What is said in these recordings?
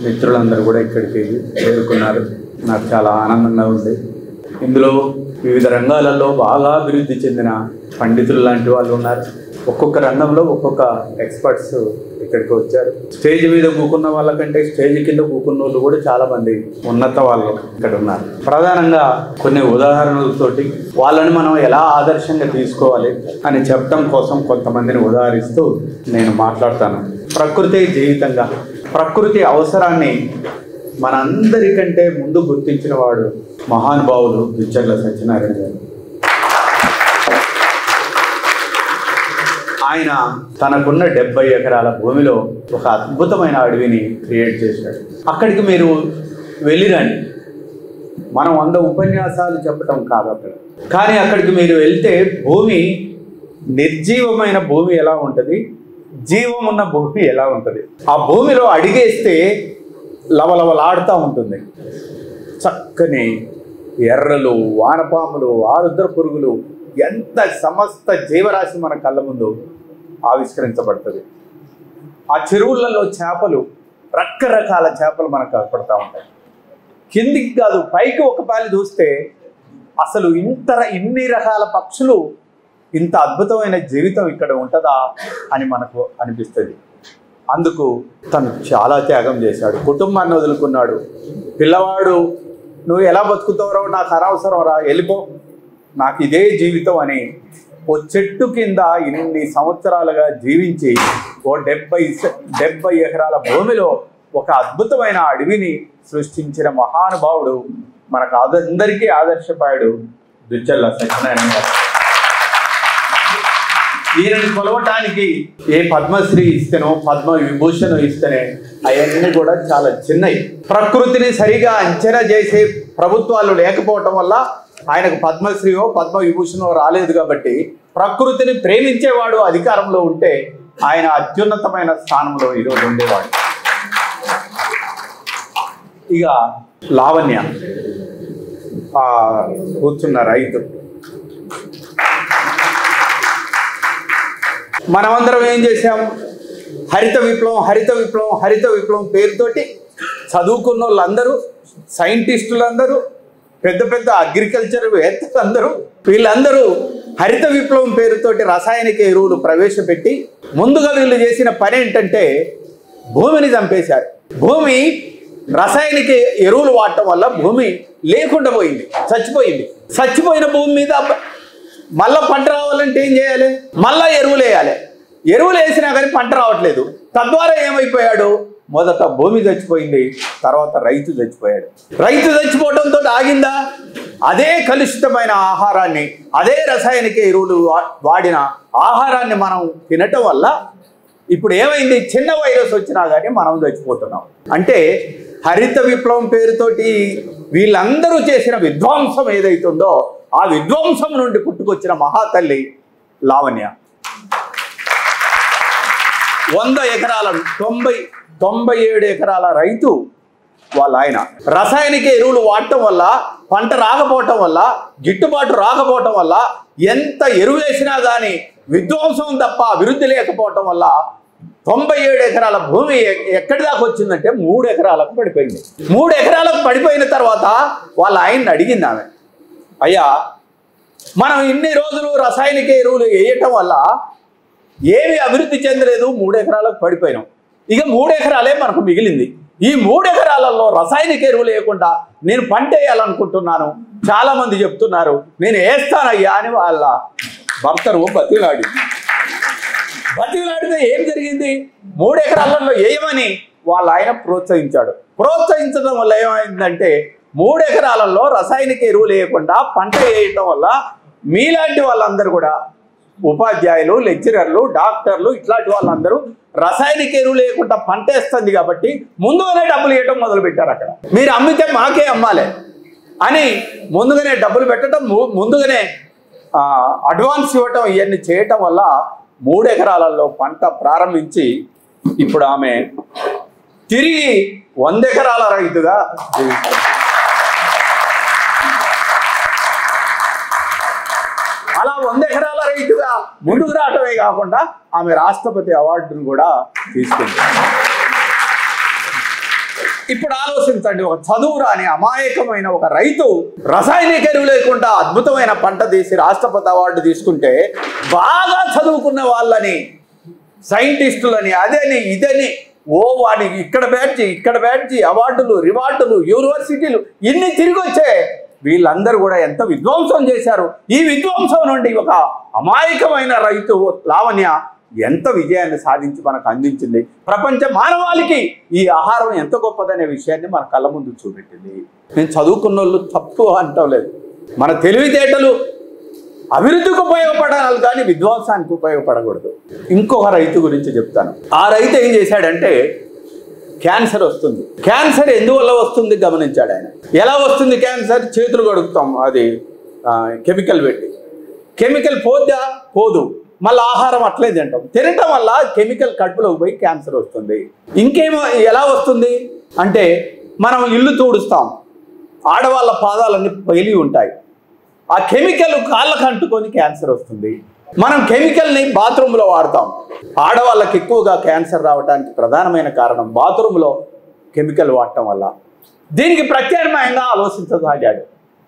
మిత్రులందరూ కూడా ఇక్కడికి చేరుకున్నారు. నాకు చాలా ఆనందంగా ఉంది. ఇందులో వివిధ రంగాలలో బాగా అభివృద్ధి చెందిన పండితులు లాంటి వాళ్ళు ఉన్నారు. ఒక్కొక్క రంగంలో ఒక్కొక్క ఎక్స్పర్ట్స్ ఇక్కడికి వచ్చారు. స్టేజ్ మీద కూకున్న వాళ్ళకంటే స్టేజ్ కింద కూకున్న వాళ్ళు కూడా చాలామంది ఉన్నత వాళ్ళు ఇక్కడ ఉన్నారు. ప్రధానంగా కొన్ని ఉదాహరణలతోటి వాళ్ళని మనం ఎలా ఆదర్శంగా తీసుకోవాలి అని చెప్పడం కోసం కొంతమందిని ఉదాహరిస్తూ నేను మాట్లాడతాను. ప్రకృతి జీవితంగా ప్రకృతి అవసరాన్ని మనందరికంటే ముందు గుర్తించిన వాడు మహానుభావులు దుచ్చర్ల సత్యనారాయణ గారు. ఆయన తనకున్న 70 ఎకరాల భూమిలో ఒక అద్భుతమైన అడవిని క్రియేట్ చేశాడు. అక్కడికి మీరు వెళ్ళిరండి. మనం 100 ఉపన్యాసాలు చెప్పటం కాదు అక్కడ, కానీ అక్కడికి మీరు వెళ్తే భూమి, నిర్జీవమైన భూమి ఎలా ఉంటుంది, జీవం ఉన్న భూమి ఎలా ఉంటుంది, ఆ భూమిలో అడిగేస్తే లవలవలాడుతూ ఉంటుంది. చక్కని ఎర్రలు, వానపాములు, ఆరుద్ర పురుగులు, ఎంత సమస్త జీవరాశి మన కళ్ళ ముందు ఆవిష్కరించబడుతుంది. ఆ చెరువులలో చేపలు, రకరకాల చేపలు మనకు కనపడతా ఉంటాయి. కిందికి కాదు పైకి ఒక పాలి చూస్తే అసలు ఇన్ని రకాల పక్షులు, ఇంత అద్భుతమైన జీవితం ఇక్కడ ఉంటుందా అని మనకు అనిపిస్తుంది. అందుకు తను చాలా త్యాగం చేశాడు. కుటుంబాన్ని వదులుకున్నాడు. పిల్లవాడు నువ్వు ఎలా బతుకుతావో నాకు అనవసరం రా, వెళ్ళిపో, నాకు ఇదే జీవితం అని ఓ చెట్టు కింద ఇన్ని సంవత్సరాలుగా జీవించి ఓ 70 ఎకరాల భూమిలో ఒక అద్భుతమైన అడవిని సృష్టించిన మహానుభావుడు, మనకు అందరికీ ఆదర్శపాయుడు దుచ్చర్ల సత్యనారాయణ గారు. ఈయనని కొలవటానికి ఏ పద్మశ్రీ ఇస్తేనో పద్మ విభూషణ్ ఇస్తేనే అవన్నీ కూడా చాలా చిన్నవి. ప్రకృతిని సరిగా అంచనా చేసే ప్రభుత్వాలు లేకపోవటం వల్ల ఆయనకు పద్మశ్రీయో పద్మ విభూషణో రాలేదు. కాబట్టి ప్రకృతిని ప్రేమించేవాడు అధికారంలో ఉంటే ఆయన అత్యున్నతమైన స్థానంలో ఈరోజు ఉండేవాడు. ఇక లావణ్య కూర్చున్న రైతు, మనమందరం ఏం చేశాం? హరిత విప్లవం, హరిత విప్లవం, హరిత విప్లవం పేరుతోటి చదువుకున్న వాళ్ళందరూ, సైంటిస్టులందరూ, పెద్ద పెద్ద అగ్రికల్చర్ వేత్తలందరూ, వీళ్ళందరూ హరిత విప్లవం పేరుతోటి రసాయనిక ఎరువులు ప్రవేశపెట్టి ముందుగా వీళ్ళు చేసిన పని ఏంటంటే భూమిని చంపేశారు. భూమి రసాయనిక ఎరువులు వాడటం వల్ల భూమి లేకుండా పోయింది, చచ్చిపోయింది. చచ్చిపోయిన భూమి మీద మళ్ళా పంట రావాలంటే ఏం చేయాలి? మళ్ళా ఎరువులు వేయాలి. ఎరువులు వేసినా కానీ పంట రావట్లేదు. తద్వారా ఏమైపోయాడు? మొదట భూమి చచ్చిపోయింది, తర్వాత రైతు చచ్చిపోయాడు. రైతు చచ్చిపోవడంతో ఆగిందా? అదే కలుషితమైన ఆహారాన్ని, అదే రసాయనిక ఎరువులు వాడిన ఆహారాన్ని మనం తినటం వల్ల ఇప్పుడు ఏమైంది? చిన్న వైరస్ వచ్చినా కానీ మనం చచ్చిపోతున్నాం. అంటే హరిత విప్లవం పేరుతోటి వీళ్ళందరూ చేసిన విధ్వంసం ఏదైతుందో ఆ విధ్వంసం నుండి పుట్టుకొచ్చిన మహాతల్లి లావణ్య. 100 ఎకరాల 97 ఎకరాల రైతు వాళ్ళ ఆయన. రసాయనిక ఎరువులు వాడటం వల్ల, పంట రాకపోవటం వల్ల, గిట్టుబాటు రాకపోవటం వల్ల, ఎంత ఎరువు వేసినా కానీ విధ్వంసం తప్ప అభివృద్ధి లేకపోవటం వల్ల 97 ఎకరాల భూమి ఎక్కడి దాకా వచ్చిందంటే 3 ఎకరాలకు పడిపోయింది. 3 ఎకరాలకు పడిపోయిన తర్వాత వాళ్ళ ఆయన్ని అడిగింది ఆమె, అయ్యా మనం ఇన్ని రోజులు రసాయనిక ఎరువులు వేయటం వల్ల ఏమి అభివృద్ధి చెందలేదు, 3 ఎకరాలకు పడిపోయినాం. ఇక 3 ఎకరాలే మనకు మిగిలింది. ఈ 3 ఎకరాలలో రసాయనిక ఎరువులు వేయకుండా నేను పంట వేయాలనుకుంటున్నాను. చాలామంది చెప్తున్నారు నేను వేస్తానయ్యా అని వాళ్ళ భర్తను బతిలాడితే ఏం జరిగింది? 3 ఎకరాలలో వేయమని వాళ్ళ ఆయన ప్రోత్సహించాడు. ప్రోత్సహించడం వల్ల ఏమైందంటే 3 ఎకరాలలో రసాయనిక ఎరువులు వేయకుండా పంట వేయటం వల్ల మీలాంటి వాళ్ళందరూ కూడా ఉపాధ్యాయులు, లెక్చరర్లు, డాక్టర్లు ఇట్లాంటి వాళ్ళందరూ రసాయనిక ఎరువులు లేకుండా పంట వేస్తుంది కాబట్టి ముందుగానే డబ్బులు ఇవ్వటం మొదలుపెట్టారు. అక్కడ మీరు అమ్మితే మాకే అమ్మాలి అని ముందుగానే డబ్బులు పెట్టడం, ముందుగానే అడ్వాన్స్ ఇవ్వటం, ఇవన్నీ చేయటం వల్ల 3 ఎకరాలలో పంట ప్రారంభించి ఇప్పుడు ఆమె తిరిగి 100 ఎకరాల రైతుగా జీవిస్తుంది. అలా 100 ఎకరాల రైతుగా ముందుకు రావటమే కాకుండా ఆమె రాష్ట్రపతి అవార్డును కూడా తీసుకుంది. ఇప్పుడు ఆలోచించండి, ఒక చదువు రాని అమాయకమైన ఒక రైతు రసాయనిక ఎరువు లేకుండా అద్భుతమైన పంట తీసి రాష్ట్రపతి అవార్డు తీసుకుంటే, బాగా చదువుకున్న వాళ్ళని సైంటిస్టులని అదని ఇదని వాడికి ఇక్కడ బ్యాడ్జి అవార్డులు రివార్డులు యూనివర్సిటీలు ఇన్ని తిరిగి వచ్చే వీళ్ళందరూ కూడా ఎంత విధ్వంసం చేశారు. ఈ విధ్వంసం నుండి ఒక అమాయకమైన రైతు లావణ్య ఎంత విజయాన్ని సాధించి మనకు అందించింది. ప్రపంచ మానవాళికి ఈ ఆహారం ఎంత గొప్పదనే విషయాన్ని మన కళ్ళ ముందు చూపెట్టింది. నేను చదువుకున్న వాళ్ళు తప్పు అంటలేదు. మన తెలివితేటలు అభివృద్ధికి ఉపయోగపడాలి కానీ విధ్వంసానికి ఉపయోగపడకూడదు. ఇంకొక రైతు గురించి చెప్తాను. ఆ రైతు ఏం చేశాడంటే, క్యాన్సర్ వస్తుంది. క్యాన్సర్ ఎందువల్ల వస్తుంది గమనించాడు ఆయన. ఎలా వస్తుంది క్యాన్సర్? చేతులు కడుగుతాం, అది కెమికల్ పెట్టి. కెమికల్ పోదు, మళ్ళీ ఆహారం అట్లే తినటం వల్ల కెమికల్ కడుపులోకి పోయి క్యాన్సర్ వస్తుంది. ఇంకేమో ఎలా వస్తుంది అంటే, మనం ఇల్లు తుడుస్తాం, ఆడవాళ్ళ పాదాలన్నీ పగిలి ఉంటాయి, ఆ కెమికల్ కాళ్ళకు అంటుకొని క్యాన్సర్ వస్తుంది. మనం కెమికల్ని బాత్రూంలో వాడతాం. ఆడవాళ్ళకి ఎక్కువగా క్యాన్సర్ రావడానికి ప్రధానమైన కారణం బాత్రూంలో కెమికల్ వాడటం వల్ల. దీనికి ప్రత్యామ్నాయంగా ఆలోచించసాగాడు.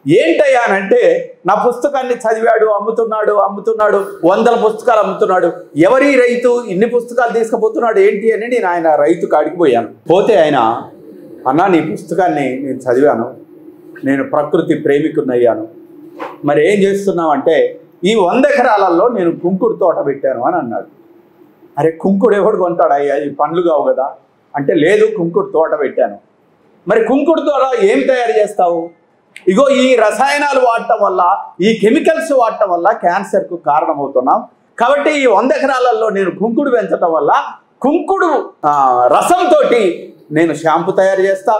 ఏంటయ్యానంటే, నా పుస్తకాన్ని చదివాడు, అమ్ముతున్నాడు 100 పుస్తకాలు అమ్ముతున్నాడు. ఎవరి రైతు ఇన్ని పుస్తకాలు తీసుకుపోతున్నాడు ఏంటి అని నేను ఆయన రైతు కాడికి పోయాను. పోతే ఆయన, అన్నా నీ పుస్తకాన్ని నేను చదివాను, నేను ప్రకృతి ప్రేమికున్నయ్యాను, మరి ఏం చేస్తున్నావు అంటే, ఈ 100 ఎకరాలలో నేను కుంకుడు తోట పెట్టాను అని అన్నాడు. అరే కుంకుడు ఎవడు కొంటాడు అయ్యా, ఈ పండ్లు కావు కదా అంటే, లేదు కుంకుడు తోట పెట్టాను. మరి కుంకుడు తోట ఏం తయారు చేస్తావు? ఇగో ఈ రసాయనాలు వాడటం వల్ల, ఈ కెమికల్స్ వాడటం వల్ల క్యాన్సర్కు కారణమవుతున్నాం. కాబట్టి ఈ 100 ఎకరాలలో నేను కుంకుడు పెంచడం వల్ల కుంకుడు రసంతో నేను షాంపూ తయారు చేస్తా,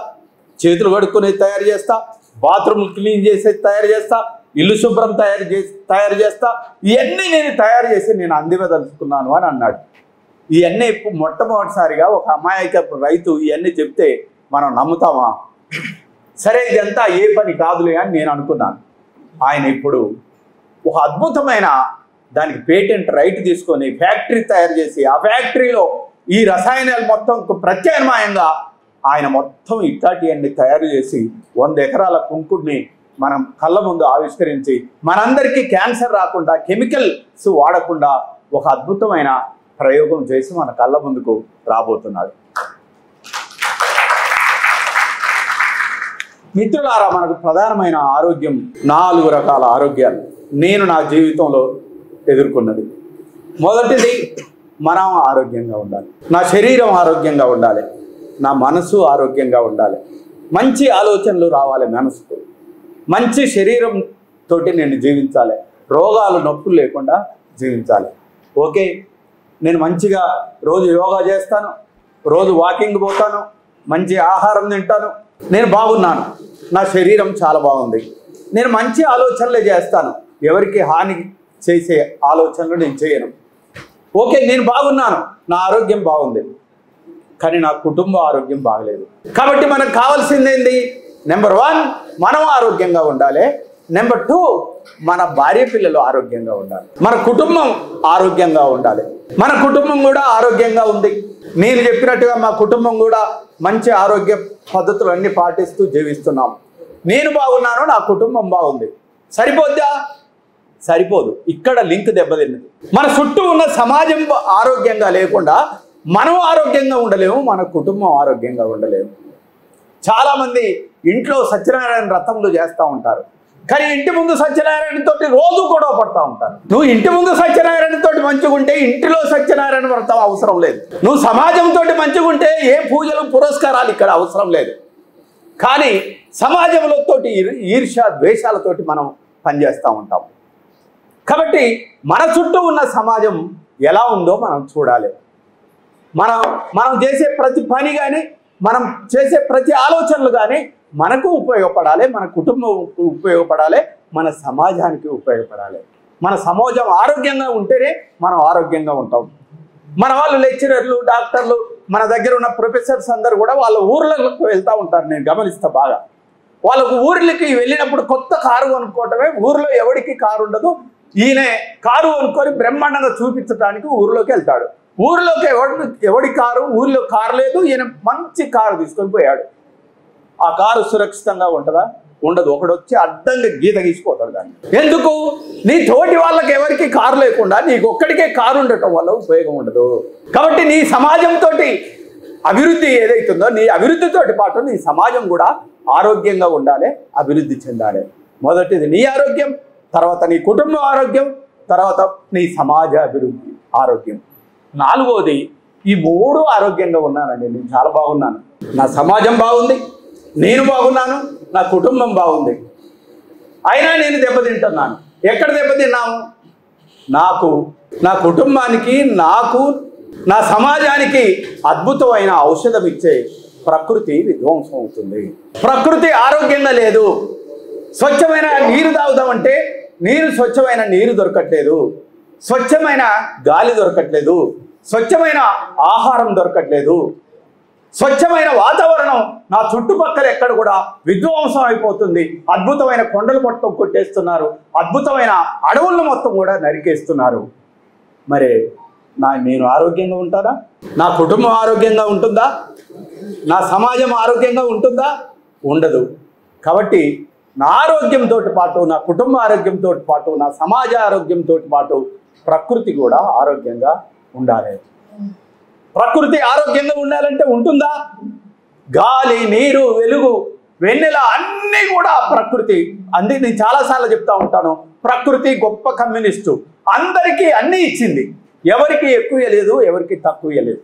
చేతులు కడుక్కునేది తయారు చేస్తా, బాత్రూమ్ క్లీన్ చేసేది తయారు చేస్తా, ఇల్లు శుభ్రం తయారు చేస్తా, ఇవన్నీ నేను తయారు చేసి నేను అందివ్వదలుచుకున్నాను అని అన్నాడు. ఇవన్నీ మొట్టమొదటిసారిగా ఒక అమాయక రైతు ఇవన్నీ చెప్తే మనం నమ్ముతామా? సరే ఇదంతా ఏ పని కాదులే అని నేను అనుకున్నాను. ఆయన ఇప్పుడు ఒక అద్భుతమైన దానికి పేటెంట్ రైట్ తీసుకొని ఫ్యాక్టరీ తయారు చేసి, ఆ ఫ్యాక్టరీలో ఈ రసాయనాలు మొత్తం ప్రత్యామ్నాయంగా ఆయన మొత్తం ఇట్లాంటివన్నీ తయారు చేసి 100 ఎకరాల కుంకుడిని మనం కళ్ళ ముందు ఆవిష్కరించి మనందరికీ క్యాన్సర్ రాకుండా, కెమికల్స్ వాడకుండా ఒక అద్భుతమైన ప్రయోగం చేసి మన కళ్ళ ముందుకు రాబోతున్నాడు. మిత్రులారా, మనకు ప్రధానమైన ఆరోగ్యం 4 రకాల ఆరోగ్యాలు నేను నా జీవితంలో ఎదుర్కొన్నది. మొదటిది, మనం ఆరోగ్యంగా ఉండాలి. నా శరీరం ఆరోగ్యంగా ఉండాలి, నా మనసు ఆరోగ్యంగా ఉండాలి, మంచి ఆలోచనలు రావాలి మనసుకు, మంచి శరీరంతో నేను జీవించాలి, రోగాలు నొప్పులు లేకుండా జీవించాలి. ఓకే, నేను మంచిగా రోజు యోగా చేస్తాను, రోజు వాకింగ్ పోతాను, మంచి ఆహారం తింటాను, నేను బాగున్నాను, నా శరీరం చాలా బాగుంది, నేను మంచి ఆలోచనలే చేస్తాను, ఎవరికి హాని చేసే ఆలోచనలు నేను చేయను. ఓకే, నేను బాగున్నాను, నా ఆరోగ్యం బాగుంది, కానీ నా కుటుంబ ఆరోగ్యం బాగలేదు. కాబట్టి మనకు కావాల్సింది ఏంది? నెంబర్ 1 మనం ఆరోగ్యంగా ఉండాలి. నెంబర్ 2 మన భార్య పిల్లలు ఆరోగ్యంగా ఉండాలి. మన కుటుంబం ఆరోగ్యంగా ఉండాలి. మన కుటుంబం కూడా ఆరోగ్యంగా ఉంది. నేను చెప్పినట్టుగా మా కుటుంబం కూడా మంచి ఆరోగ్య పద్ధతులు అన్నీ పాటిస్తూ జీవిస్తున్నాం. నేను బాగున్నాను, నా కుటుంబం బాగుంది. సరిపోద్దా? సరిపోదు. ఇక్కడ లింక్ దెబ్బతిన్నది. మన చుట్టూ ఉన్న సమాజం ఆరోగ్యంగా లేకుండా మనం ఆరోగ్యంగా ఉండలేము, మన కుటుంబం ఆరోగ్యంగా ఉండలేము. చాలామంది ఇంట్లో సత్యనారాయణ వ్రతములు చేస్తూ ఉంటారు, కానీ ఇంటి ముందు సత్యనారాయణతో రోజు గొడవ పడుతూ ఉంటారు. నువ్వు ఇంటి ముందు సత్యనారాయణతో మంచిగా ఉంటే ఇంటిలో సత్యనారాయణ వ్రతం అవసరం లేదు. నువ్వు సమాజంతో మంచిగా ఉంటే ఏ పూజలు పురస్కారాలు ఇక్కడ అవసరం లేదు. కానీ సమాజంలో ఈర్ష్య ద్వేషాలతోటి మనం పనిచేస్తూ ఉంటాం. కాబట్టి మన చుట్టూ ఉన్న సమాజం ఎలా ఉందో మనం చూడాలి. మనం చేసే ప్రతి పని కానీ, మనం చేసే ప్రతి ఆలోచనలు కానీ మనకు ఉపయోగపడాలి, మన కుటుంబంకు ఉపయోగపడాలి, మన సమాజానికి ఉపయోగపడాలి. మన సమాజం ఆరోగ్యంగా ఉంటేనే మనం ఆరోగ్యంగా ఉంటాం. మన వాళ్ళు లెక్చరర్లు, డాక్టర్లు, మన దగ్గర ఉన్న ప్రొఫెసర్స్ అందరూ కూడా వాళ్ళ ఊర్లకు వెళ్తూ ఉంటారు. నేను గమనిస్తా బాగా. వాళ్ళకు ఊర్లకి వెళ్ళినప్పుడు కొత్త కారు కొనుక్కోవటమే. ఊర్లో ఎవరికి కారు ఉండదు. ఈయన కారు కొనుక్కొని బ్రహ్మాండంగా చూపించడానికి ఊర్లోకి వెళ్తాడు. ఊర్లోకి ఎవడి కారు, ఊర్లో కారు లేదు, ఈయన మంచి కారు తీసుకొని పోయాడు. ఆ కారు సురక్షితంగా ఉంటుందా? ఉండదు. ఒకడు వచ్చి అడ్డంగా గీత గీసిపోతాడు దాన్ని. ఎందుకు? నీ తోటి వాళ్ళకి ఎవరికి కారు లేకుండా నీకు ఒక్కడికే కారు ఉండటం వల్ల ఉపయోగం ఉండదు. కాబట్టి నీ సమాజంతో అభివృద్ధి ఏదైతుందో నీ అభివృద్ధితోటి పాటు నీ సమాజం కూడా ఆరోగ్యంగా ఉండాలి, అభివృద్ధి చెందాలి. మొదటిది నీ ఆరోగ్యం, తర్వాత నీ కుటుంబం ఆరోగ్యం, తర్వాత నీ సమాజ అభివృద్ధి ఆరోగ్యం. నాలుగోది, ఈ మూడు ఆరోగ్యంగా ఉన్నానండి, నేను చాలా బాగున్నాను, నా సమాజం బాగుంది, నేను బాగున్నాను, నా కుటుంబం బాగుంది, అయినా నేను దెబ్బతింటున్నాను. ఎక్కడ దెబ్బతిన్నాము? నాకు, నా కుటుంబానికి, నాకు, నా సమాజానికి అద్భుతమైన ఔషధం ఇచ్చే ప్రకృతి విధ్వంసం అవుతుంది. ప్రకృతి ఆరోగ్యంగా లేదు. స్వచ్ఛమైన నీరు తాగుదామంటే స్వచ్ఛమైన నీరు దొరకట్లేదు, స్వచ్ఛమైన గాలి దొరకట్లేదు, స్వచ్ఛమైన ఆహారం దొరకట్లేదు, స్వచ్ఛమైన వాతావరణం నా చుట్టుపక్కల ఎక్కడ కూడా విధ్వంసం అయిపోతుంది. అద్భుతమైన కొండలు మొత్తం కొట్టేస్తున్నారు, అద్భుతమైన అడవులను మొత్తం కూడా నరికేస్తున్నారు. మరి నేను ఆరోగ్యంగా ఉంటానా? నా కుటుంబం ఆరోగ్యంగా ఉంటుందా? నా సమాజం ఆరోగ్యంగా ఉంటుందా? ఉండదు. కాబట్టి నా ఆరోగ్యంతో పాటు, నా కుటుంబ ఆరోగ్యంతో పాటు, నా సమాజ ఆరోగ్యంతో పాటు ప్రకృతి కూడా ఆరోగ్యంగా ఉండాలి. ప్రకృతి ఆరోగ్యంగా ఉండాలంటే ఉంటుందా? గాలి, నీరు, వెలుగు, వెన్నెల అన్నీ కూడా ప్రకృతి. అందుకే నేను చాలాసార్లు చెప్తా ఉంటాను, ప్రకృతి గొప్ప కమ్యూనిస్టు, అందరికీ అన్నీ ఇచ్చింది, ఎవరికి ఎక్కువ లేదు, ఎవరికి తక్కువ లేదు.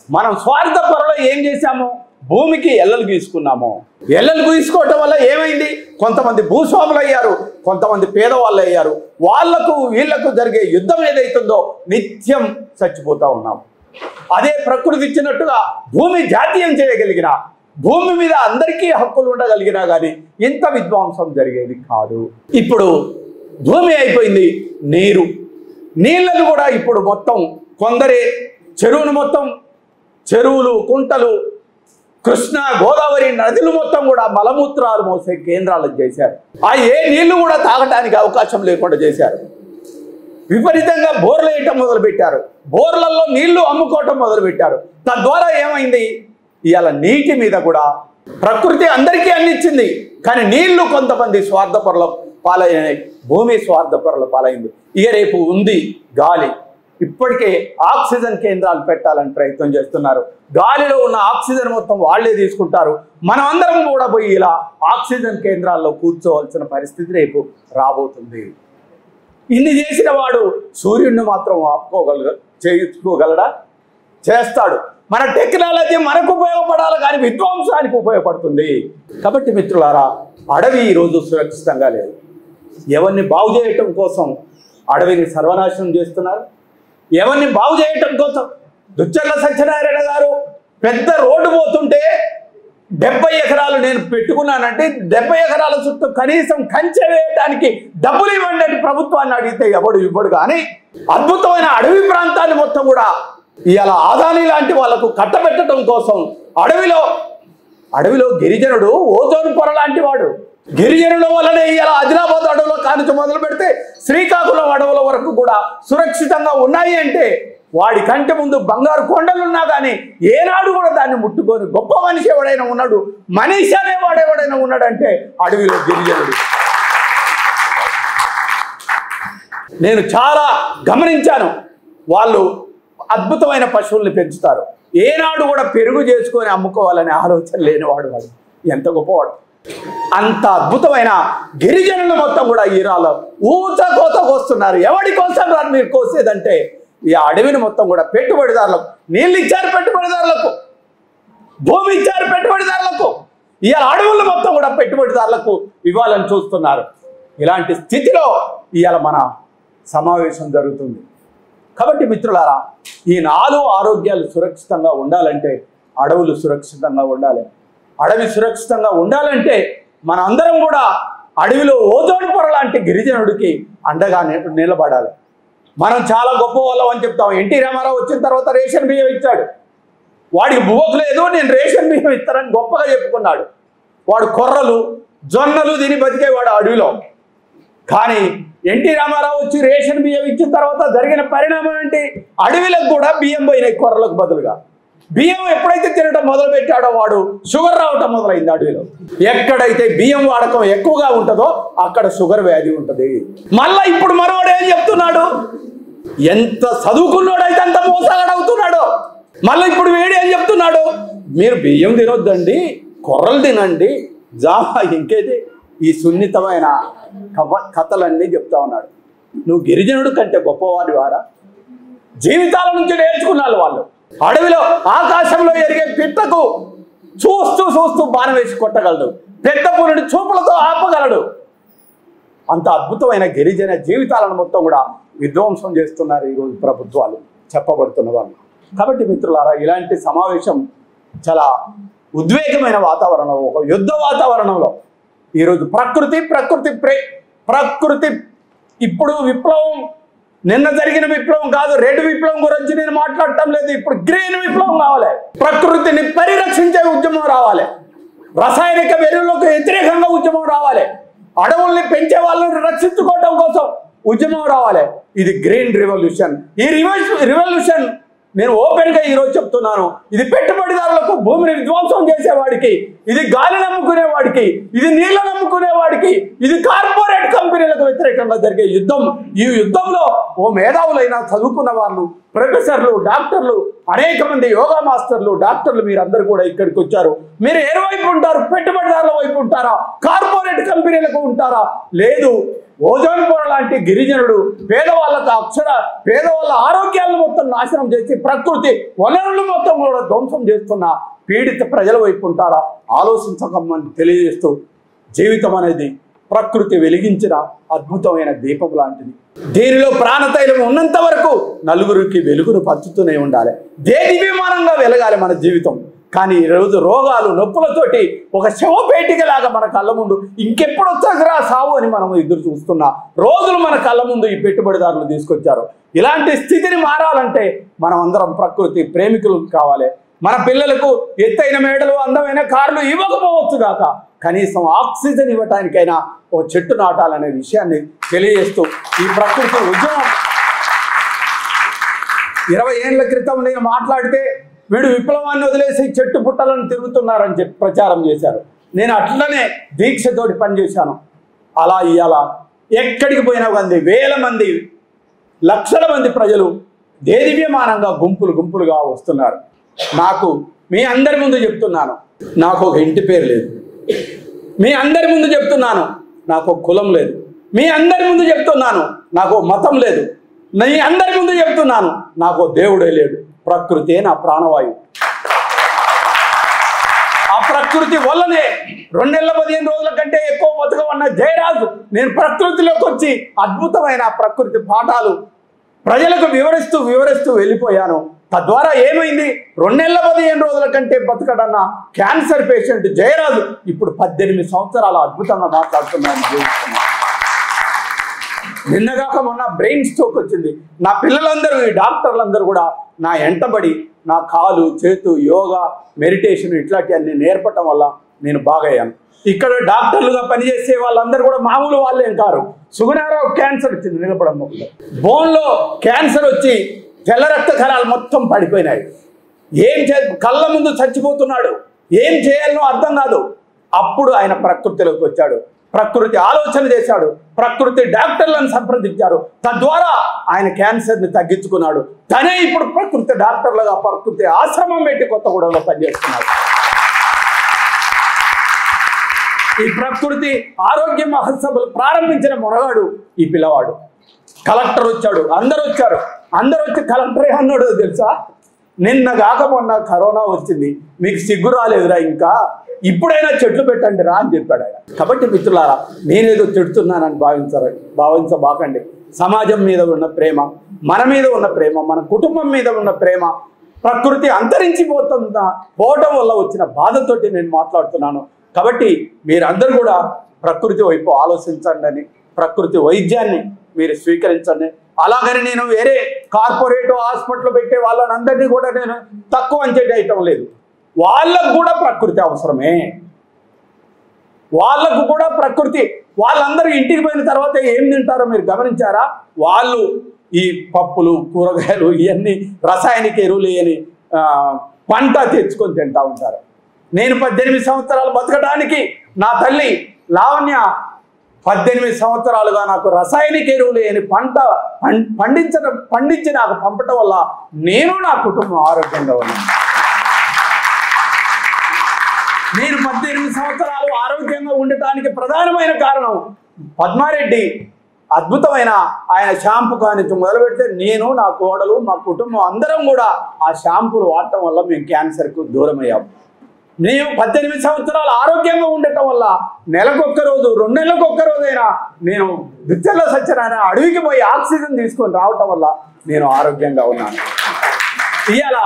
మనం స్వార్థ పరలో ఏం చేశాము? భూమికి ఎల్లలు గీసుకున్నాము. ఎల్లలు గీసుకోవటం వల్ల ఏమైంది? కొంతమంది భూస్వాములు అయ్యారు, కొంతమంది పేదవాళ్ళు అయ్యారు. వాళ్లకు వీళ్లకు జరిగే యుద్ధం ఏదైతుందో నిత్యం చచ్చిపోతూ ఉన్నాం. అదే ప్రకృతి ఇచ్చినట్టుగా భూమి జాతీయం చేయగలిగిన, భూమి మీద అందరికీ హక్కులు ఉండగలిగినా కానీ ఇంత విధ్వంసం జరిగేది కాదు. ఇప్పుడు భూమి అయిపోయింది, నీళ్ళను కూడా ఇప్పుడు మొత్తం కొందరే చెరువులు, కుంటలు, కృష్ణ, గోదావరి నదులు మొత్తం కూడా మలమూత్రాలు మోసే కేంద్రాలకు చేశారు. ఏ నీళ్లు కూడా తాగటానికి అవకాశం లేకుండా చేశారు. విపరీతంగా బోర్లు వేయటం మొదలుపెట్టారు, బోర్లలో నీళ్లు అమ్ముకోవటం మొదలుపెట్టారు. తద్వారా ఏమైంది? ఇవాళ నీటి మీద కూడా ప్రకృతి అందరికీ అందించింది, కానీ నీళ్లు కొంతమంది స్వార్థపరుల పాలైనాయి, భూమి స్వార్థపరుల పాలైంది. ఇక రేపు ఉంది గాలి. ఇప్పటికే ఆక్సిజన్ కేంద్రాలు పెట్టాలని ప్రయత్నం చేస్తున్నారు. గాలిలో ఉన్న ఆక్సిజన్ మొత్తం వాళ్లే తీసుకుంటారు. మనం అందరం కూడా పోయి ఇలా ఆక్సిజన్ కేంద్రాల్లో కూర్చోవలసిన పరిస్థితి రేపు రాబోతుంది. ఇన్ని చేసిన వాడు సూర్యుడిని మాత్రం చేసుకోగలడా? చేస్తాడు. మన టెక్నాలజీ మనకు ఉపయోగపడాలి, కానీ విధ్వంసానికి ఉపయోగపడుతుంది. కాబట్టి మిత్రులారా, అడవి ఈరోజు సురక్షితంగా లేదు. ఎవరిని బాగు చేయటం కోసం అడవిని సర్వనాశనం చేస్తున్నారు. ఎవరిని బాగు చేయటం కోసం దుచ్చర్ల సత్యనారాయణ గారు పెద్ద రోడ్డు పోతుంటే 70 ఎకరాలు నేను పెట్టుకున్నానంటే 70 ఎకరాల చుట్టూ కనీసం కంచె వేయడానికి డబ్బులు ఇవ్వండి అని ప్రభుత్వాన్ని అడిగితే ఎవడు ఇవ్వడు. కానీ అద్భుతమైన అడవి ప్రాంతాన్ని మొత్తం కూడా ఇలా ఆదాని లాంటి వాళ్లకు కట్టబెట్టడం కోసం అడవిలో గిరిజనుడు ఓజోన్ పొర లాంటి వాడు. గిరిజనుల వల్లనే ఇలా ఆదిలాబాద్ అడవులో కానించి మొదలు పెడితే శ్రీకాకుళం అడవుల వరకు కూడా సురక్షితంగా ఉన్నాయి. అంటే వాడి కంటి ముందు బంగారు కొండలున్నా కానీ ఏనాడు కూడా దాన్ని ముట్టుకొని గొప్ప మనిషి ఎవడైనా ఉన్నాడు, మనిషి అనేవాడు ఎవడైనా ఉన్నాడంటే అడవిలో గిరిజనుడు. నేను చాలా గమనించాను, వాళ్ళు అద్భుతమైన పశువుల్ని పెంచుతారు, ఏనాడు కూడా పెరుగు చేసుకొని అమ్ముకోవాలనే ఆలోచన లేనివాడు. వాళ్ళు ఎంత గొప్పవాడు. అంత అద్భుతమైన గిరిజనులు మొత్తం కూడా ఈరాలో ఊచకోతకు వస్తున్నారు. ఎవడి కోసం రాదు మీరు కోసేదంటే ఈ అడవిని మొత్తం కూడా పెట్టుబడిదారులకు, నీళ్ళు ఇచ్చారు పెట్టుబడిదారులకు, భూమి ఇచ్చారు పెట్టుబడిదారులకు, ఇవాళ అడవులు మొత్తం కూడా పెట్టుబడిదారులకు ఇవ్వాలని చూస్తున్నారు. ఇలాంటి స్థితిలో ఇవాళ మన సమావేశం జరుగుతుంది. కాబట్టి మిత్రులారా, ఈ 4 ఆరోగ్యాలు సురక్షితంగా ఉండాలంటే అడవులు సురక్షితంగా ఉండాలి. అడవి సురక్షితంగా ఉండాలంటే మన అందరం కూడా అడవిలో ఓజోన్ పొర లాంటి గిరిజనుడికి అండగా నిలబడాలి. మనం చాలా గొప్ప వాళ్ళం అని చెప్తాం. ఎన్టీ రామారావు వచ్చిన తర్వాత రేషన్ బియ్యం ఇచ్చాడు. వాడికి బువ్వకు లేదు, నేను రేషన్ బియ్యం ఇస్తానని గొప్పగా చెప్పుకున్నాడు. వాడు కొర్రలు, జొన్నలు తిని బతికేవాడు అడవిలో. కానీ ఎన్టీ రామారావు వచ్చి రేషన్ బియ్యం ఇచ్చిన తర్వాత జరిగిన పరిణామం ఏంటి? అడవిలకు కూడా బియ్యం పోయినాయి కొర్రలకు బదులుగా. బియ్యం ఎప్పుడైతే తినడం మొదలు పెట్టాడో వాడు షుగర్ రావటం మొదలైంది అడవిలో. ఎక్కడైతే బియ్యం వాడకం ఎక్కువగా ఉంటుందో అక్కడ షుగర్ వ్యాధి ఉంటుంది. మళ్ళా ఇప్పుడు మనవాడు ఏం చెప్తున్నాడు, ఎంత చదువుకున్నాడైతే అంత మోసగాడవుతున్నాడు. మళ్ళీ ఇప్పుడు వీడు ఏం చెప్తున్నాడు, మీరు బియ్యం తినొద్దండి, కొర్రలు తినండి, జావా ఇంకేది ఈ సున్నితమైన కథలన్నీ చెప్తా ఉన్నాడు. నువ్వు గిరిజనుడు కంటే గొప్పవాడి వారా? జీవితాల నుంచి నేర్చుకున్నారు వాళ్ళు. అడవిలో ఆకాశంలో ఎరిగే పిట్టకు చూస్తూ చూస్తూ బాణం వేసి కొట్టగలడు, పెద్ద పురుడి చూపులతో ఆపగలడు. అంత అద్భుతమైన గిరిజన జీవితాలను మొత్తం కూడా విధ్వంసం చేస్తున్నారు ఈరోజు ప్రభుత్వాలు, చెప్పబడుతున్న వాళ్ళు. కాబట్టి మిత్రులారా, ఇలాంటి సమావేశం చాలా ఉద్వేగమైన వాతావరణంలో, ఒక యుద్ధ వాతావరణంలో ఈరోజు ప్రకృతి ఇప్పుడు విప్లవం, నిన్న జరిగిన విప్లవం కాదు, రెడ్ విప్లవం గురించి నేను మాట్లాడటం లేదు. ఇప్పుడు గ్రీన్ విప్లవం కావాలి. ప్రకృతిని పరిరక్షించే ఉద్యమం రావాలి. రసాయనిక వెలుగులకు వ్యతిరేకంగా ఉద్యమం రావాలి. అడవుల్ని పెంచే వాళ్ళని రక్షించుకోవడం కోసం ఉద్యమం రావాలి. ఇది గ్రీన్ రివల్యూషన్. ఈ రివల్యూషన్ నేను ఓపెన్గా ఈరోజు చెప్తున్నాను. ఇది పెట్టుబడిదారులకు, భూమిని విధ్వంసం చేసేవాడికి, ఇది గాలి నమ్ముకునేవాడికి, ఇది నీళ్లు నమ్ముకునేవాడికి, ఇది కార్పొరేట్ కంపెనీలకు వ్యతిరేకంగా జరిగే యుద్ధం. ఈ యుద్ధంలో ఓ మేధావులైన చదువుకున్న వాళ్ళు, ప్రొఫెసర్లు, డాక్టర్లు, అనేక మంది యోగా మాస్టర్లు, డాక్టర్లు, మీరందరూ కూడా ఇక్కడికి వచ్చారు. మీరు ఏ వైపు ఉంటారు? పెట్టుబడిదారుల వైపు ఉంటారా? కార్పొరేట్ కంపెనీలకు ఉంటారా? లేదు, ఓజోన్ పొర లాంటి గిరిజనుడు పేదవాళ్ళ ఆరోగ్యాలను మొత్తం నాశనం చేసి ప్రకృతి వనరులు మొత్తం కూడా ధ్వంసం చేస్తున్న పీడిత ప్రజల వైపు ఉంటారా? ఆలోచించకమని తెలియజేస్తూ, జీవితం అనేది ప్రకృతి వెలిగించిన అద్భుతమైన దీపం లాంటిది. దీనిలో ప్రాణతైలం ఉన్నంత వరకు నలుగురికి వెలుగును పంచుతూనే ఉండాలి. దేదీప్యమానంగా వెలగాలి మన జీవితం. కానీ ఈరోజు రోగాలు, నొప్పులతోటి ఒక శవపేటికలాగా మన కళ్ళ ముందు ఇంకెప్పుడు వచ్చాకరా సావు అని మనం ఎదురు చూస్తున్న రోజులు మన కళ్ళ ముందు ఈ పెట్టుబడిదారులు తీసుకొచ్చారు. ఇలాంటి స్థితిని మారాలంటే మనం అందరం ప్రకృతి ప్రేమికులు కావాలి. మన పిల్లలకు ఎత్తైన మేడలు, అందమైన కార్లు ఇవ్వకపోవచ్చు కాక కనీసం ఆక్సిజన్ ఇవ్వటానికైనా ఓ చెట్టు నాటాలనే విషయాన్ని తెలియజేస్తూ, ఈ ప్రకృతి ఉద్యమం 20 ఏళ్ల క్రితం నేను మాట్లాడితే వీడు విప్లవాన్ని వదిలేసి చెట్టు పుట్టలను తిరుగుతున్నారని చెప్పి ప్రచారం చేశారు. నేను అట్లనే దీక్షతోటి పనిచేశాను. అలా ఇవాళ ఎక్కడికి పోయినా కానీ వేల మంది, లక్షల మంది ప్రజలు దేదీప్యమానంగా గుంపులుగా వస్తున్నారు. నాకు మీ అందరి ముందు చెప్తున్నాను, నాకు ఒక ఇంటి పేరు లేదు. మీ అందరి ముందు చెప్తున్నాను, నాకు ఒక కులం లేదు. మీ అందరి ముందు చెప్తున్నాను, నాకు మతం లేదు. మీ అందరి ముందు చెప్తున్నాను, నాకు దేవుడే లేడు. ప్రకృతే నా ప్రాణవాయువు. ఆ ప్రకృతి వల్లనే 2 నెలల 15 రోజుల కంటే ఎక్కువ బతకమన్న జయరాజు నేను ప్రకృతిలోకి వచ్చి అద్భుతమైన ప్రకృతి పాఠాలు ప్రజలకు వివరిస్తూ వెళ్ళిపోయాను. తద్వారా ఏమైంది, 2 నెలల 15 రోజుల కంటే బతకడన్న క్యాన్సర్ పేషెంట్ జయరాజు ఇప్పుడు 18 సంవత్సరాల అద్భుతంగా మాట్లాడుతున్నాను, జీవిస్తున్నాను. నిన్నగాక మొన్న బ్రెయిన్ స్ట్రోక్ వచ్చింది. నా పిల్లలందరూ, ఈ డాక్టర్లందరూ కూడా నా ఎంటబడి నా కాలు, చేతు, యోగా, మెడిటేషన్ ఇట్లాంటివన్నీ నేర్పటం వల్ల నేను బాగయ్యాను. ఇక్కడ డాక్టర్లుగా పనిచేసే వాళ్ళందరూ కూడా మామూలు వాళ్ళేం కారు. సుగుణారావు క్యాన్సర్ వచ్చింది, నిలబడం బోన్లో క్యాన్సర్ వచ్చి తెల్ల రక్త కణాలు మొత్తం పడిపోయినాయి. కళ్ళ ముందు చచ్చిపోతున్నాడు. ఏం చేయాలనో అర్థం కాదు. అప్పుడు ఆయన ప్రకృతిలోకి వచ్చాడు, ప్రకృతి ఆలోచన చేశాడు, ప్రకృతి డాక్టర్లను సంప్రదించారు. తద్వారా ఆయన క్యాన్సర్ని తగ్గించుకున్నాడు. తనే ఇప్పుడు ప్రకృతి డాక్టర్లుగా ప్రకృతి ఆశ్రమం పెట్టి కొత్తగూడెంలో పనిచేస్తున్నాడు. ఈ ప్రకృతి ఆరోగ్య మహోత్సవాలు ప్రారంభించిన మొనగాడు ఈ పిల్లవాడు. కలెక్టర్ వచ్చాడు, అందరూ వచ్చి కలెక్టర్ ఏమన్నాడో తెలుసా, నిన్న కాక మొన్న కరోనా వచ్చింది, మీకు సిగ్గు రాలేదురా, ఇంకా ఇప్పుడైనా చెట్లు పెట్టండి రా అని చెప్పాడు ఆయన. కాబట్టి మిత్రులారా, నేనేదో తిడుతున్నానని భావించబాకండి. సమాజం మీద ఉన్న ప్రేమ, మన మీద ఉన్న ప్రేమ, మన కుటుంబం మీద ఉన్న ప్రేమ, ప్రకృతి పోవటం వల్ల వచ్చిన బాధతోటి నేను మాట్లాడుతున్నాను. కాబట్టి మీరందరూ కూడా ప్రకృతి వైపు ఆలోచించండి అని, ప్రకృతి వైద్యాన్ని మీరు స్వీకరించండి. అలాగని నేను వేరే కార్పొరేట్ హాస్పిటల్ పెట్టే వాళ్ళందరినీ కూడా నేను తక్కువ అంచేయటం లేదు. వాళ్ళకు కూడా ప్రకృతి అవసరమే. వాళ్ళకు కూడా ప్రకృతి, వాళ్ళందరూ ఇంటికి పోయిన తర్వాత ఏం తింటారో మీరు గమనించారా? వాళ్ళు ఈ పప్పులు, కూరగాయలు, ఇవన్నీ రసాయనిక ఎరువులు అని పంట తెచ్చుకొని తింటూ ఉంటారు. నేను 18 సంవత్సరాలు బతకడానికి నా తల్లి లావణ్య 18 సంవత్సరాలుగా నాకు రసాయనిక ఎరువులు లేని పంట పండించి నాకు పంపటం వల్ల నేను నా కుటుంబం ఆరోగ్యంగా ఉన్నాను. నేను 18 సంవత్సరాలు ఆరోగ్యంగా ఉండటానికి ప్రధానమైన కారణం పద్మారెడ్డి అద్భుతమైన ఆయన షాంపూ కానించి మొదలు పెడితే నేను, నా కోడలు, మా కుటుంబం అందరం కూడా ఆ షాంపూలు వాడటం వల్ల మేము క్యాన్సర్కు దూరం అయ్యాము. నేను 18 సంవత్సరాలు ఆరోగ్యంగా ఉండటం వల్ల నెలకొక్క రోజు 2 నెలలకు రోజైనా నేను దిచ్చల్ల సత్యనారాయణ అడవికి పోయి ఆక్సిజన్ తీసుకొని రావటం వల్ల నేను ఆరోగ్యంగా ఉన్నాను. ఇవాళ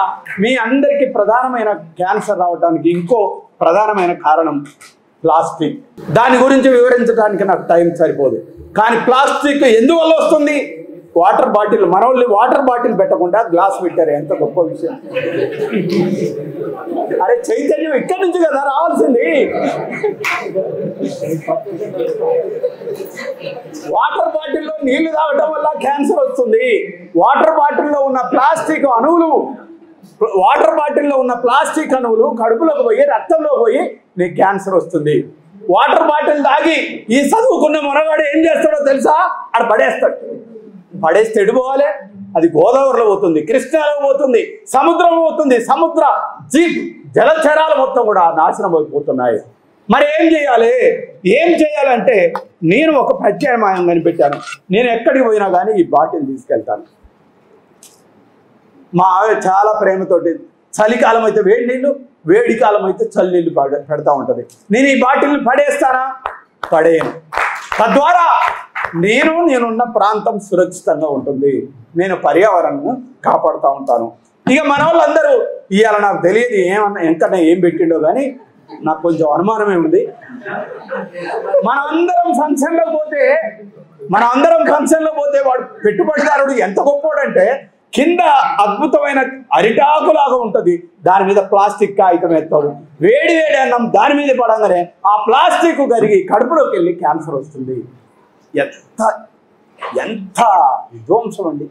మీ అందరికీ ప్రధానమైన క్యాన్సర్ రావడానికి ఇంకో ప్రధానమైన కారణం ప్లాస్టిక్. దాని గురించి వివరించడానికి నాకు టైం సరిపోదు. కానీ ప్లాస్టిక్ ఎందువల్ల వస్తుంది? వాటర్ బాటిల్, మనోళ్ళు వాటర్ బాటిల్ పెట్టకుండా గ్లాస్ పెట్టారు, ఎంత గొప్ప విషయం. అరే చైతన్యం ఇక్కడి నుంచి కదా రావాల్సింది. వాటర్ బాటిల్లో నీళ్లు తాగటం వల్ల క్యాన్సర్ వస్తుంది. వాటర్ బాటిల్లో ఉన్న ప్లాస్టిక్ అణువులు కడుపులోకి పోయి రక్తంలోకి పోయి నీకు క్యాన్సర్ వస్తుంది. వాటర్ బాటిల్ తాగి ఈ చదువుకున్న మొనగాడు ఏం చేస్తాడో తెలుసా? అది పడేస్తే ఎటు పోవాలి? అది గోదావరిలో పోతుంది, కృష్ణాలో పోతుంది, సముద్రంలో పోతుంది. సముద్ర జలచరాలు మొత్తం కూడా నాశనం అయిపోతున్నాయి. మరి ఏం చేయాలంటే నేను ఒక ప్రత్యామ్నాయం కనిపెట్టాను. నేను ఎక్కడికి పోయినా కానీ ఈ బాటిల్ తీసుకెళ్తాను. మా ఆవిడ చాలా ప్రేమతోటి చలికాలం అయితే వేడి నీళ్ళు, వేడి కాలం అయితే చలి నీళ్ళు పెడతా ఉంటుంది. నేను ఈ బాటిల్ని పడేస్తానా? పడేయను. తద్వారా నేనున్న ప్రాంతం సురక్షితంగా ఉంటుంది. నేను పర్యావరణను కాపాడుతూ ఉంటాను. ఇక మన వాళ్ళందరూ ఇవాళ నాకు తెలియదు ఎంకన్నా ఏం పెట్టిండో కానీ నాకు కొంచెం అనుమానమే ఉంది. మనం అందరం ఫంక్షన్లో పోతే వాడు పెట్టుబడిదారుడు ఎంత గొప్పోడంటే కింద అద్భుతమైన అరిటాకులాగా ఉంటుంది, దాని మీద ప్లాస్టిక్ కాగితం ఎత్తాడు. వేడి అన్నం దాని మీద పడంగానే ఆ ప్లాస్టిక్ కరిగి కడుపులోకి వెళ్ళి క్యాన్సర్ వస్తుంది. ఎంత విధ్వంసం అండి.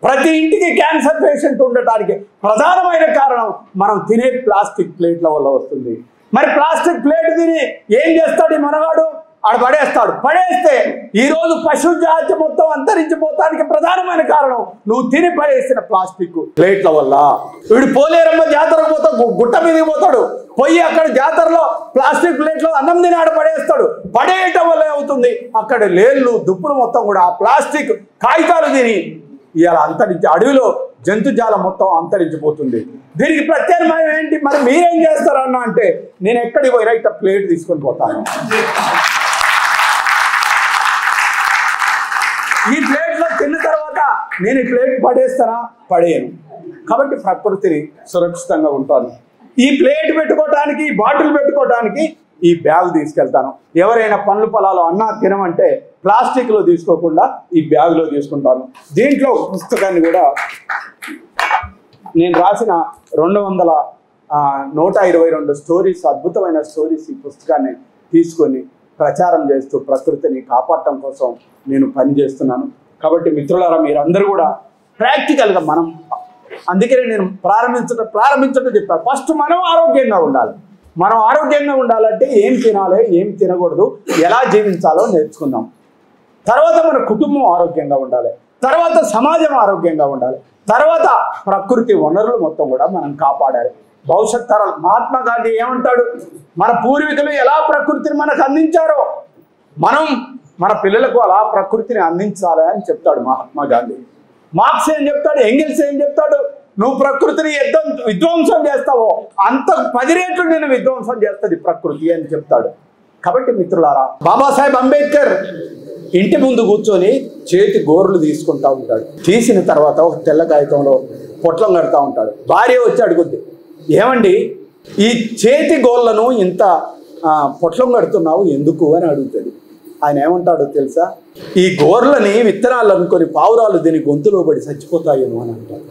ప్రతి ఇంటికి క్యాన్సర్ పేషెంట్ ఉండటానికి ప్రధానమైన కారణం మనం తినే ప్లాస్టిక్ ప్లేట్ల వల్ల వస్తుంది. మరి ప్లాస్టిక్ ప్లేట్ తిని ఏం చేస్తాడు ఈ మనగాడు? ఆడ పడేస్తే ఈరోజు పశు జాతి మొత్తం అంతరించిపోతానికి ప్రధానమైన కారణం నువ్వు తిని పడేసిన ప్లాస్టిక్ ప్లేట్ల వల్ల. వీడు పోలేరమ్మ జాతరకు పోతా గుట్ట మీదకి పోతాడు, పోయి అక్కడ జాతరలో ప్లాస్టిక్ ప్లేట్లో అన్నం తిని ఆడ పడేయటం వల్ల ఏమవుతుంది? అక్కడ లేళ్ళు దుప్పులు మొత్తం కూడా ఆ ప్లాస్టిక్ కాగితాలు తిని ఇవాళ అడవిలో జంతుజాలం మొత్తం అంతరించిపోతుంది. దీనికి ప్రత్యామ్నాయం ఏంటి? మరి మీరేం చేస్తారన్నా అంటే నేను ఎక్కడికి పోయినా ఇట్లా ప్లేట్ తీసుకొని పోతాను. ఈ ప్లేట్లో తిన్న తర్వాత నేను ఈ ప్లేట్ పడేస్తానా? పడేయను. కాబట్టి ప్రకృతిని సురక్షితంగా ఉంటాను. ఈ ప్లేట్ పెట్టుకోవడానికి, ఈ బాటిల్ పెట్టుకోవడానికి ఈ బ్యాగ్ తీసుకెళ్తాను. ఎవరైనా పండ్లు పొలాలు అన్నా తినమంటే ప్లాస్టిక్లో తీసుకోకుండా ఈ బ్యాగ్లో తీసుకుంటాను. దీంట్లో ఒక పుస్తకాన్ని కూడా నేను రాసిన 122 స్టోరీస్, అద్భుతమైన స్టోరీస్, ఈ పుస్తకాన్ని తీసుకొని ప్రచారం చేస్తూ ప్రకృతిని కాపాడటం కోసం నేను పనిచేస్తున్నాను. కాబట్టి మిత్రులారా, మీరందరూ కూడా ప్రాక్టికల్గా అందుకనే నేను ప్రారంభించడం చెప్పాను. ఫస్ట్ మనం ఆరోగ్యంగా ఉండాలి. మనం ఆరోగ్యంగా ఉండాలంటే ఏం తినాలి, ఏం తినకూడదు, ఎలా జీవించాలో నేర్చుకుందాం. తర్వాత మన కుటుంబం ఆరోగ్యంగా ఉండాలి, తర్వాత సమాజం ఆరోగ్యంగా ఉండాలి, తర్వాత ప్రకృతి వనరులు మొత్తం కూడా మనం కాపాడాలి. భవిష్యత్ తరాలు మహాత్మా గాంధీ ఏమంటాడు? మన పూర్వీకులు ఎలా ప్రకృతిని మనకు అందించారో మనం మన పిల్లలకు అలా ప్రకృతిని అందించాలి అని చెప్తాడు మహాత్మా గాంధీ. మార్క్స్ ఏం చెప్తాడు? ఎంగిల్స్ ఏం చెప్తాడు? నువ్వు ప్రకృతిని విధ్వంసం చేస్తావో అంత 10 రెట్లు నేను విధ్వంసం చేస్తుంది ప్రకృతి అని చెప్తాడు. కాబట్టి మిత్రులారా, బాబాసాహెబ్ అంబేద్కర్ ఇంటి ముందు కూర్చొని చేతి గోర్లు తీసుకుంటా ఉంటాడు. తీసిన తర్వాత ఒక తెల్ల కాగితంలో పొట్లం కడతా ఉంటాడు. భార్య వచ్చి అడుగుద్ది, ఏమండి ఈ చేతి గోళ్ళను ఇంత పొట్లం కడుతున్నావు ఎందుకు అని అడుగుతాడు. ఆయన ఏమంటాడో తెలుసా? ఈ గోర్లని విత్తనాలు అనుకొని పావురాలు దీని గొంతులో పడి చచ్చిపోతాయేమో అని అంటాడు.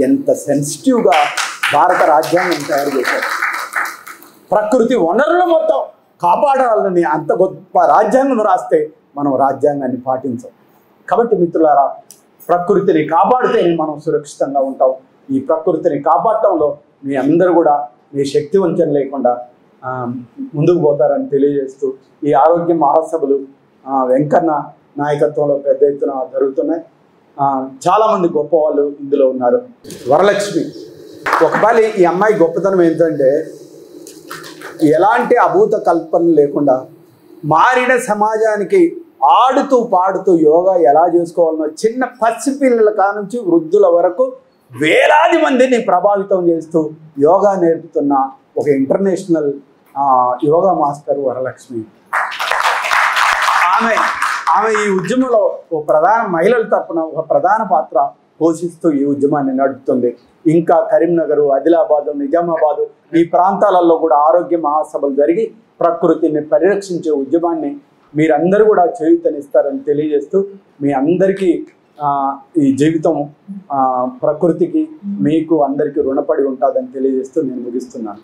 ఎంత సెన్సిటివ్గా భారత రాజ్యాంగం తయారు చేశారు. ప్రకృతి వనరులు మొత్తం కాపాడాలని అంత గొప్ప రాజ్యాంగం రాస్తే మనం రాజ్యాంగాన్ని పాటించాం. కాబట్టి మిత్రులారా, ప్రకృతిని కాపాడితేనే మనం సురక్షితంగా ఉంటాం. ఈ ప్రకృతిని కాపాడటంలో మీ అందరూ కూడా మీ శక్తి వంచన లేకుండా ముందుకు పోతారని తెలియజేస్తూ ఈ ఆరోగ్య మహాసభలు వెంకన్న నాయకత్వంలో పెద్ద ఎత్తున జరుగుతున్నాయి. చాలామంది గొప్ప వాళ్ళు ఇందులో ఉన్నారు. వరలక్ష్మి ఒకవేళ ఈ అమ్మాయి గొప్పతనం ఏంటంటే ఎలాంటి అభూత కల్పన లేకుండా మారిన సమాజానికి ఆడుతూ పాడుతూ యోగా ఎలా చేసుకోవాలనో చిన్న పసిపిల్లల కానుంచి వృద్ధుల వరకు వేలాది మందిని ప్రభావితం చేస్తూ యోగా నేర్పుతున్న ఒక ఇంటర్నేషనల్ యోగా మాస్టర్ వరలక్ష్మి. ఆమె ఈ ఉద్యమంలో మహిళల తరపున ఒక ప్రధాన పాత్ర పోషిస్తూ ఈ ఉద్యమాన్ని నడుపుతుంది. ఇంకా కరీంనగర్, ఆదిలాబాదు, నిజామాబాదు ఈ ప్రాంతాలలో కూడా ఆరోగ్య మహాసభలు జరిగి ప్రకృతిని పరిరక్షించే ఉద్యమాన్ని మీరందరూ కూడా చేయూతనిస్తారని తెలియజేస్తూ మీ అందరికీ ఈ జీవితం ప్రకృతికి మీకు అందరికీ రుణపడి ఉంటుందని తెలియజేస్తూ నేను ముగిస్తున్నాను.